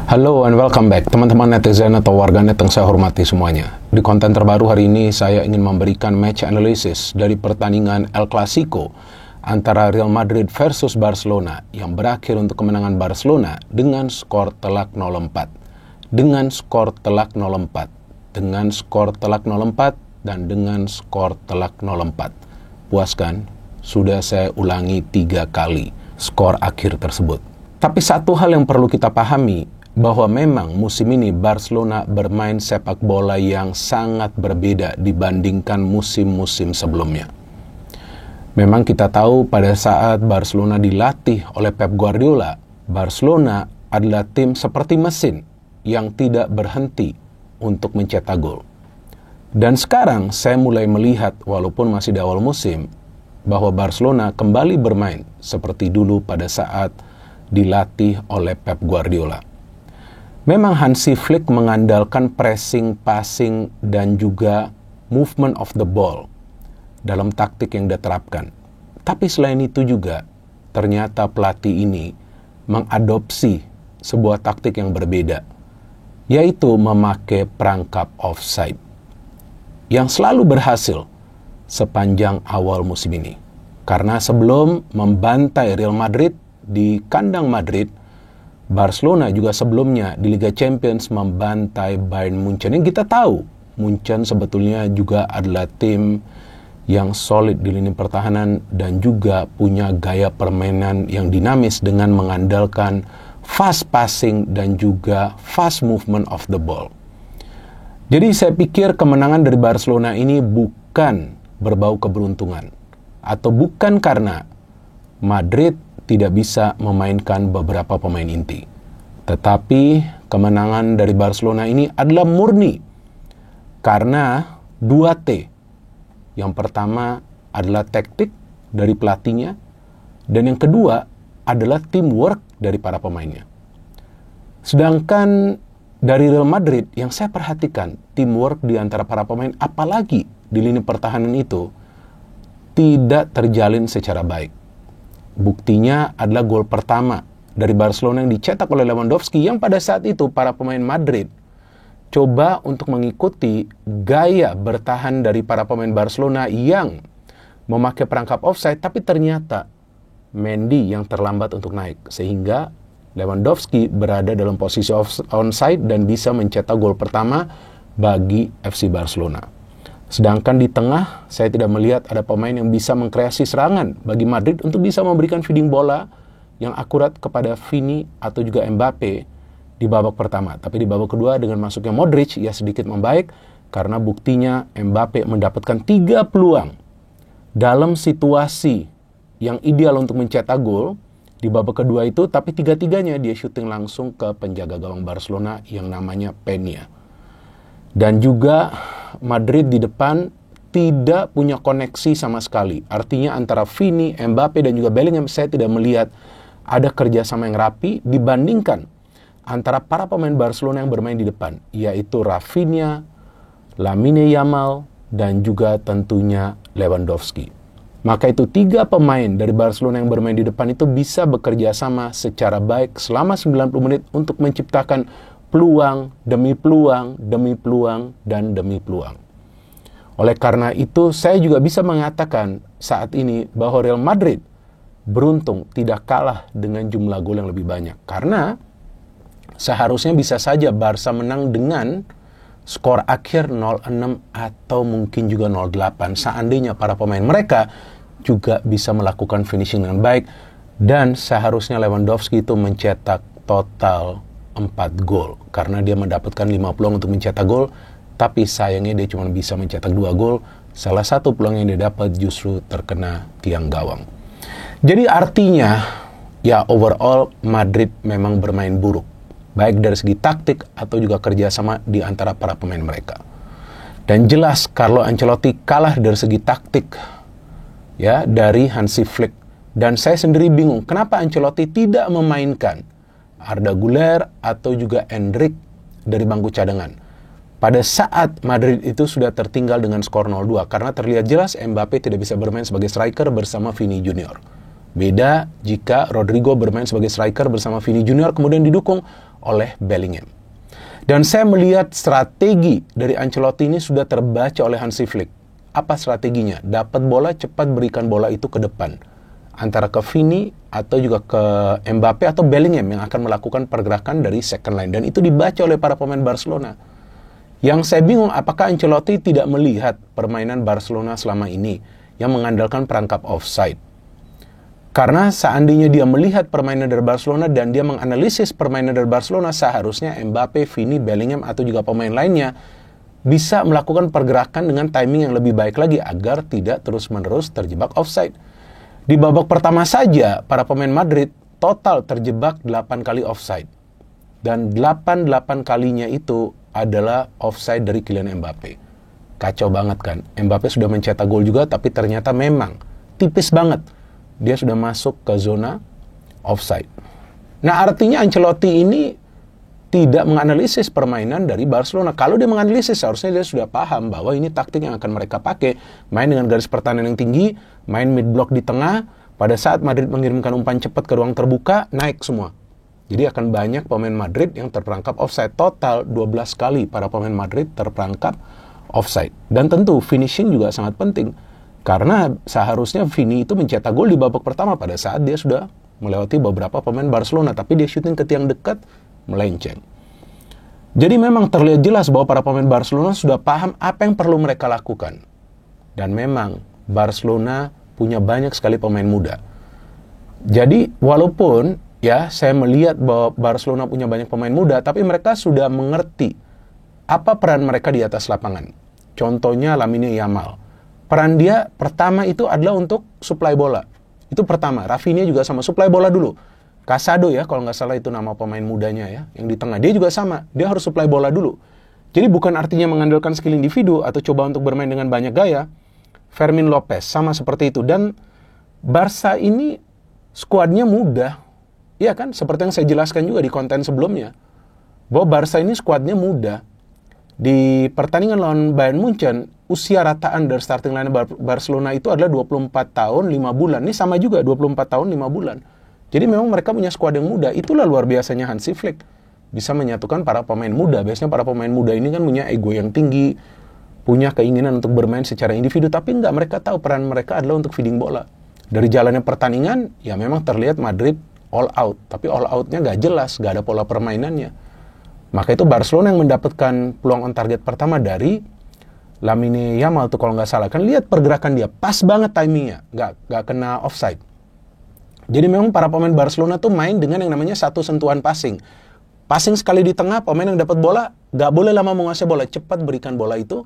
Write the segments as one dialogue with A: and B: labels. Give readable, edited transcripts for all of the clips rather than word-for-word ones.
A: Halo and welcome back teman-teman netizen atau warganet yang saya hormati semuanya. Di konten terbaru hari ini saya ingin memberikan match analysis dari pertandingan El Clasico antara Real Madrid versus Barcelona yang berakhir untuk kemenangan Barcelona dengan skor telak 0-4. Dengan skor telak 0-4. Dengan skor telak 0-4 dan dengan skor telak 0-4. Puas kan? Sudah saya ulangi 3 kali skor akhir tersebut. Tapi satu hal yang perlu kita pahami, bahwa memang musim ini Barcelona bermain sepak bola yang sangat berbeda dibandingkan musim-musim sebelumnya. Memang kita tahu pada saat Barcelona dilatih oleh Pep Guardiola, Barcelona adalah tim seperti mesin yang tidak berhenti untuk mencetak gol. Dan sekarang saya mulai melihat, walaupun masih di awal musim, bahwa Barcelona kembali bermain seperti dulu pada saat dilatih oleh Pep Guardiola. Memang Hansi Flick mengandalkan pressing, passing, dan juga movement of the ball dalam taktik yang diterapkan. Tapi selain itu juga, ternyata pelatih ini mengadopsi sebuah taktik yang berbeda, yaitu memakai perangkap offside, yang selalu berhasil sepanjang awal musim ini. Karena sebelum membantai Real Madrid di kandang Madrid, Barcelona juga sebelumnya di Liga Champions membantai Bayern Munchen. Yang kita tahu, Munchen sebetulnya juga adalah tim yang solid di lini pertahanan dan juga punya gaya permainan yang dinamis dengan mengandalkan fast passing dan juga fast movement of the ball. Jadi saya pikir kemenangan dari Barcelona ini bukan berbau keberuntungan atau bukan karena Madrid tidak bisa memainkan beberapa pemain inti. Tetapi kemenangan dari Barcelona ini adalah murni karena 2T. Yang pertama adalah taktik dari pelatihnya, dan yang kedua adalah teamwork dari para pemainnya. Sedangkan dari Real Madrid yang saya perhatikan, teamwork di antara para pemain, apalagi di lini pertahanan itu, tidak terjalin secara baik. Buktinya adalah gol pertama dari Barcelona yang dicetak oleh Lewandowski, yang pada saat itu para pemain Madrid coba untuk mengikuti gaya bertahan dari para pemain Barcelona yang memakai perangkap offside, tapi ternyata Mendy yang terlambat untuk naik, sehingga Lewandowski berada dalam posisi onside dan bisa mencetak gol pertama bagi FC Barcelona. Sedangkan di tengah, saya tidak melihat ada pemain yang bisa mengkreasi serangan bagi Madrid untuk bisa memberikan feeding bola yang akurat kepada Vini atau juga Mbappe di babak pertama. Tapi di babak kedua dengan masuknya Modric, ia sedikit membaik karena buktinya Mbappe mendapatkan 3 peluang dalam situasi yang ideal untuk mencetak gol di babak kedua itu, tapi 3-3-nya dia syuting langsung ke penjaga gawang Barcelona yang namanya Peña. Dan juga Madrid di depan tidak punya koneksi sama sekali. Artinya antara Vini, Mbappe, dan juga Bellingham, saya tidak melihat ada kerjasama yang rapi dibandingkan antara para pemain Barcelona yang bermain di depan, yaitu Rafinha, Lamine Yamal, dan juga tentunya Lewandowski. Maka itu 3 pemain dari Barcelona yang bermain di depan itu bisa bekerja sama secara baik selama 90 menit untuk menciptakan peluang, demi peluang, demi peluang, dan demi peluang. Oleh karena itu, saya juga bisa mengatakan saat ini bahwa Real Madrid beruntung tidak kalah dengan jumlah gol yang lebih banyak. Karena seharusnya bisa saja Barca menang dengan skor akhir 0-6 atau mungkin juga 0-8. Seandainya para pemain mereka juga bisa melakukan finishing dengan baik. Dan seharusnya Lewandowski itu mencetak total 4 gol, karena dia mendapatkan 5 peluang untuk mencetak gol, tapi sayangnya dia cuma bisa mencetak 2 gol. Salah satu peluang yang dia dapat justru terkena tiang gawang. Jadi artinya, ya overall Madrid memang bermain buruk, baik dari segi taktik atau juga kerjasama di antara para pemain mereka. Dan jelas Carlo Ancelotti kalah dari segi taktik, ya, dari Hansi Flick. Dan saya sendiri bingung, kenapa Ancelotti tidak memainkan Arda Güler atau juga Endrick dari bangku cadangan pada saat Madrid itu sudah tertinggal dengan skor 0-2, karena terlihat jelas Mbappe tidak bisa bermain sebagai striker bersama Vini Junior. Beda jika Rodrigo bermain sebagai striker bersama Vini Junior kemudian didukung oleh Bellingham. Dan saya melihat strategi dari Ancelotti ini sudah terbaca oleh Hansi Flick. Apa strateginya? Dapat bola, cepat berikan bola itu ke depan. Antara ke Vini atau juga ke Mbappe atau Bellingham yang akan melakukan pergerakan dari second line. Dan itu dibaca oleh para pemain Barcelona. Yang saya bingung, apakah Ancelotti tidak melihat permainan Barcelona selama ini yang mengandalkan perangkap offside? Karena seandainya dia melihat permainan dari Barcelona dan dia menganalisis permainan dari Barcelona, seharusnya Mbappe, Vini, Bellingham atau juga pemain lainnya bisa melakukan pergerakan dengan timing yang lebih baik lagi agar tidak terus-menerus terjebak offside. Di babak pertama saja, para pemain Madrid total terjebak 8 kali offside. Dan 8 kalinya itu adalah offside dari Kylian Mbappe. Kacau banget kan? Mbappe sudah mencetak gol juga, tapi ternyata memang tipis banget. Dia sudah masuk ke zona offside. Nah, artinya Ancelotti ini tidak menganalisis permainan dari Barcelona. Kalau dia menganalisis, seharusnya dia sudah paham bahwa ini taktik yang akan mereka pakai. Main dengan garis pertahanan yang tinggi, main mid block di tengah. Pada saat Madrid mengirimkan umpan cepat ke ruang terbuka, naik semua. Jadi akan banyak pemain Madrid yang terperangkap offside. Total 12 kali para pemain Madrid terperangkap offside. Dan tentu finishing juga sangat penting. Karena seharusnya Vini itu mencetak gol di babak pertama pada saat dia sudah melewati beberapa pemain Barcelona. Tapi dia syuting ke tiang dekat, melenceng. Jadi memang terlihat jelas bahwa para pemain Barcelona sudah paham apa yang perlu mereka lakukan. Dan memang Barcelona punya banyak sekali pemain muda. Jadi walaupun ya saya melihat bahwa Barcelona punya banyak pemain muda, tapi mereka sudah mengerti apa peran mereka di atas lapangan. Contohnya Lamine Yamal. Peran dia pertama itu adalah untuk supply bola. Itu pertama. Rafinha juga sama, supply bola dulu. Casado ya, kalau nggak salah itu nama pemain mudanya ya, yang di tengah. Dia juga sama, dia harus supply bola dulu. Jadi bukan artinya mengandalkan skill individu atau coba untuk bermain dengan banyak gaya. Fermin Lopez sama seperti itu. Dan Barca ini skuadnya muda. Iya kan, seperti yang saya jelaskan juga di konten sebelumnya. Bahwa Barca ini skuadnya muda. Di pertandingan lawan Bayern Munchen, usia rataan dari starting line Barcelona itu adalah 24 tahun 5 bulan. Ini sama juga 24 tahun 5 bulan. Jadi memang mereka punya skuad yang muda. Itulah luar biasanya Hansi Flick. Bisa menyatukan para pemain muda. Biasanya para pemain muda ini kan punya ego yang tinggi, punya keinginan untuk bermain secara individu, tapi enggak, mereka tahu peran mereka adalah untuk feeding bola. Dari jalannya pertandingan, ya memang terlihat Madrid all out. Tapi all outnya nggak jelas, nggak ada pola permainannya. Maka itu Barcelona yang mendapatkan peluang on target pertama dari Lamine Yamal tuh kalau nggak salah. Kan lihat pergerakan dia, pas banget timingnya, nggak kena offside. Jadi memang para pemain Barcelona tuh main dengan yang namanya satu sentuhan passing. Passing sekali di tengah, pemain yang dapat bola, nggak boleh lama menguasai bola, cepat berikan bola itu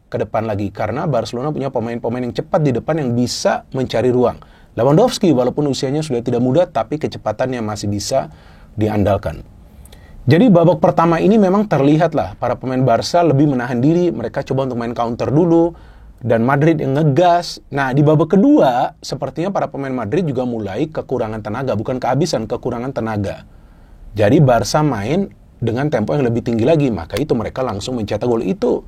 A: ke depan lagi. Karena Barcelona punya pemain-pemain yang cepat di depan yang bisa mencari ruang. Lewandowski walaupun usianya sudah tidak muda, tapi kecepatannya masih bisa diandalkan. Jadi babak pertama ini memang terlihat lah para pemain Barca lebih menahan diri, mereka coba untuk main counter dulu, dan Madrid yang ngegas. Nah di babak kedua, sepertinya para pemain Madrid juga mulai kekurangan tenaga, bukan kehabisan, kekurangan tenaga. Jadi Barca main dengan tempo yang lebih tinggi lagi, maka itu mereka langsung mencetak gol. Itu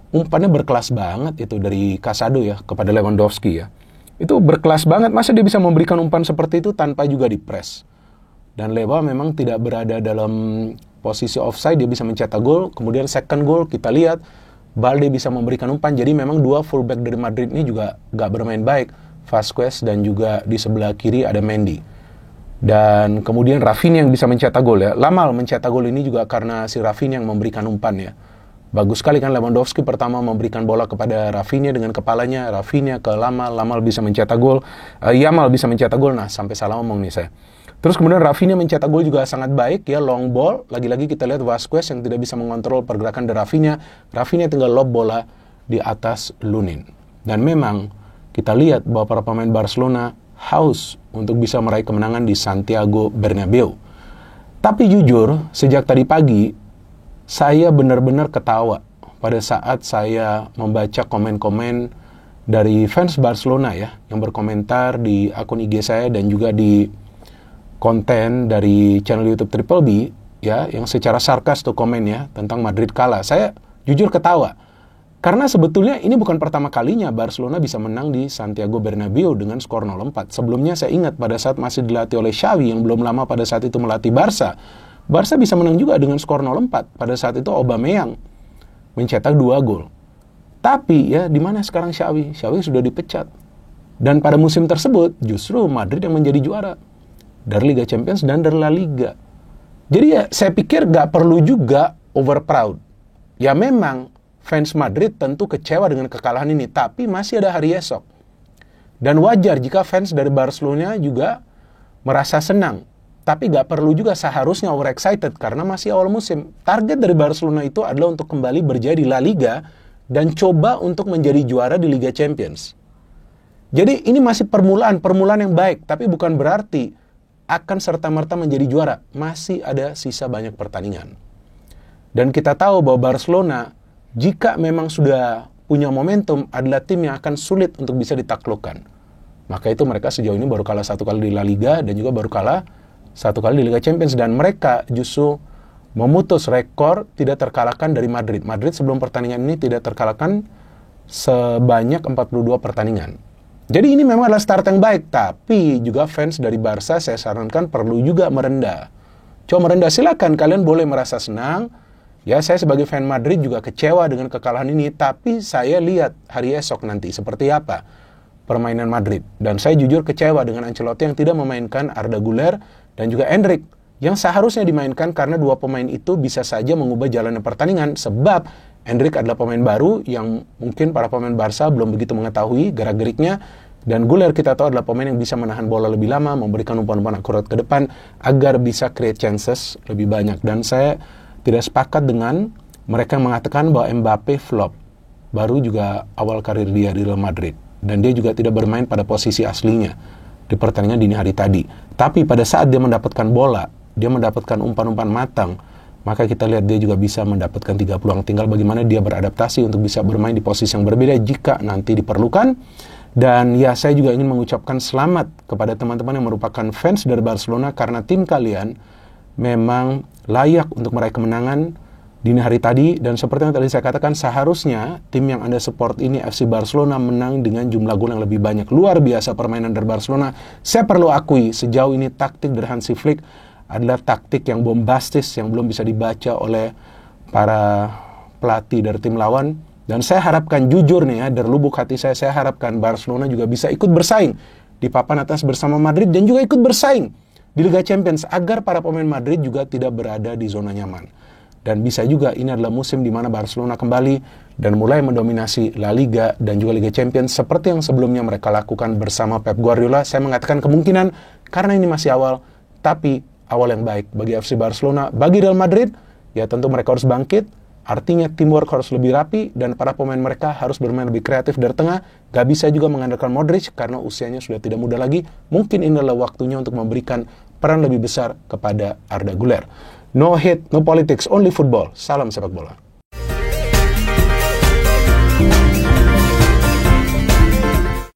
A: umpannya berkelas banget itu dari Casado ya, kepada Lewandowski ya. Itu berkelas banget, masa dia bisa memberikan umpan seperti itu tanpa juga di-press. Dan Lewa memang tidak berada dalam posisi offside, dia bisa mencetak gol. Kemudian second goal kita lihat Balde bisa memberikan umpan. Jadi memang dua fullback dari Madrid ini juga gak bermain baik, Vasquez dan juga di sebelah kiri ada Mendy. Dan kemudian Rafinha yang bisa mencetak gol ya. Lamal mencetak gol ini juga karena si Rafinha yang memberikan umpan ya. Bagus sekali kan Lewandowski pertama memberikan bola kepada Rafinha dengan kepalanya, Rafinha ke Lamal, Lamal bisa mencetak gol, Yamal bisa mencetak gol. Nah sampai salah ngomong nih saya. Terus kemudian Rafinha mencetak gol juga sangat baik ya, long ball. Lagi-lagi kita lihat Vasquez yang tidak bisa mengontrol pergerakan dari Rafinha. Rafinha tinggal lob bola di atas Lunin. Dan memang kita lihat bahwa para pemain Barcelona haus untuk bisa meraih kemenangan di Santiago Bernabeu. Tapi jujur, sejak tadi pagi saya benar-benar ketawa pada saat saya membaca komen-komen dari fans Barcelona ya, yang berkomentar di akun IG saya dan juga di konten dari channel YouTube Triple B ya, yang secara sarkas tuh komen ya tentang Madrid kalah. Saya jujur ketawa karena sebetulnya ini bukan pertama kalinya Barcelona bisa menang di Santiago Bernabeu dengan skor 0-4. Sebelumnya saya ingat pada saat masih dilatih oleh Xavi yang belum lama pada saat itu melatih Barca, Barca bisa menang juga dengan skor 0-4. Pada saat itu Aubameyang mencetak 2 gol. Tapi ya di mana sekarang Xavi? Xavi sudah dipecat. Dan pada musim tersebut justru Madrid yang menjadi juara dari Liga Champions dan dari La Liga. Jadi ya saya pikir gak perlu juga over proud. Ya memang fans Madrid tentu kecewa dengan kekalahan ini, tapi masih ada hari esok. Dan wajar jika fans dari Barcelona juga merasa senang. Tapi gak perlu juga seharusnya overexcited karena masih awal musim. Target dari Barcelona itu adalah untuk kembali berjaya di La Liga dan coba untuk menjadi juara di Liga Champions. Jadi ini masih permulaan yang baik, tapi bukan berarti akan serta-merta menjadi juara. Masih ada sisa banyak pertandingan. Dan kita tahu bahwa Barcelona jika memang sudah punya momentum adalah tim yang akan sulit untuk bisa ditaklukkan. Maka itu mereka sejauh ini baru kalah 1 kali di La Liga dan juga baru kalah 1 kali di Liga Champions, dan mereka justru memutus rekor tidak terkalahkan dari Madrid. Madrid sebelum pertandingan ini tidak terkalahkan sebanyak 42 pertandingan. Jadi ini memang adalah start yang baik, tapi juga fans dari Barca saya sarankan perlu juga merendah. Coba merendah, silakan kalian boleh merasa senang. Ya, saya sebagai fan Madrid juga kecewa dengan kekalahan ini, tapi saya lihat hari esok nanti seperti apa permainan Madrid. Dan saya jujur kecewa dengan Ancelotti yang tidak memainkan Arda Güler dan juga Endrick yang seharusnya dimainkan, karena dua pemain itu bisa saja mengubah jalannya pertandingan, sebab Endrick adalah pemain baru yang mungkin para pemain Barca belum begitu mengetahui gerak-geriknya, dan Güler kita tahu adalah pemain yang bisa menahan bola lebih lama, memberikan umpan-umpan akurat ke depan agar bisa create chances lebih banyak. Dan saya tidak sepakat dengan mereka yang mengatakan bahwa Mbappe flop, baru juga awal karir dia di Real Madrid, dan dia juga tidak bermain pada posisi aslinya di pertandingan dini hari tadi. Tapi pada saat dia mendapatkan bola, dia mendapatkan umpan-umpan matang, maka kita lihat dia juga bisa mendapatkan 3 peluang. Tinggal bagaimana dia beradaptasi untuk bisa bermain di posisi yang berbeda jika nanti diperlukan. Dan ya, saya juga ingin mengucapkan selamat kepada teman-teman yang merupakan fans dari Barcelona, karena tim kalian memang layak untuk meraih kemenangan dini hari tadi. Dan seperti yang tadi saya katakan, seharusnya tim yang Anda support ini, FC Barcelona, menang dengan jumlah gol yang lebih banyak. Luar biasa permainan dari Barcelona. Saya perlu akui, sejauh ini taktik dari Hansi Flick adalah taktik yang bombastis, yang belum bisa dibaca oleh para pelatih dari tim lawan. Dan saya harapkan, jujur nih ya, dari lubuk hati saya harapkan Barcelona juga bisa ikut bersaing di papan atas bersama Madrid, dan juga ikut bersaing di Liga Champions, agar para pemain Madrid juga tidak berada di zona nyaman. Dan bisa juga ini adalah musim di mana Barcelona kembali dan mulai mendominasi La Liga dan juga Liga Champions seperti yang sebelumnya mereka lakukan bersama Pep Guardiola. Saya mengatakan kemungkinan karena ini masih awal, tapi awal yang baik bagi FC Barcelona. Bagi Real Madrid, ya tentu mereka harus bangkit. Artinya teamwork harus lebih rapi dan para pemain mereka harus bermain lebih kreatif dari tengah. Gak bisa juga mengandalkan Modric karena usianya sudah tidak muda lagi. Mungkin ini adalah waktunya untuk memberikan peran lebih besar kepada Arda Güler. No hate, no politics, only football. Salam sepak bola.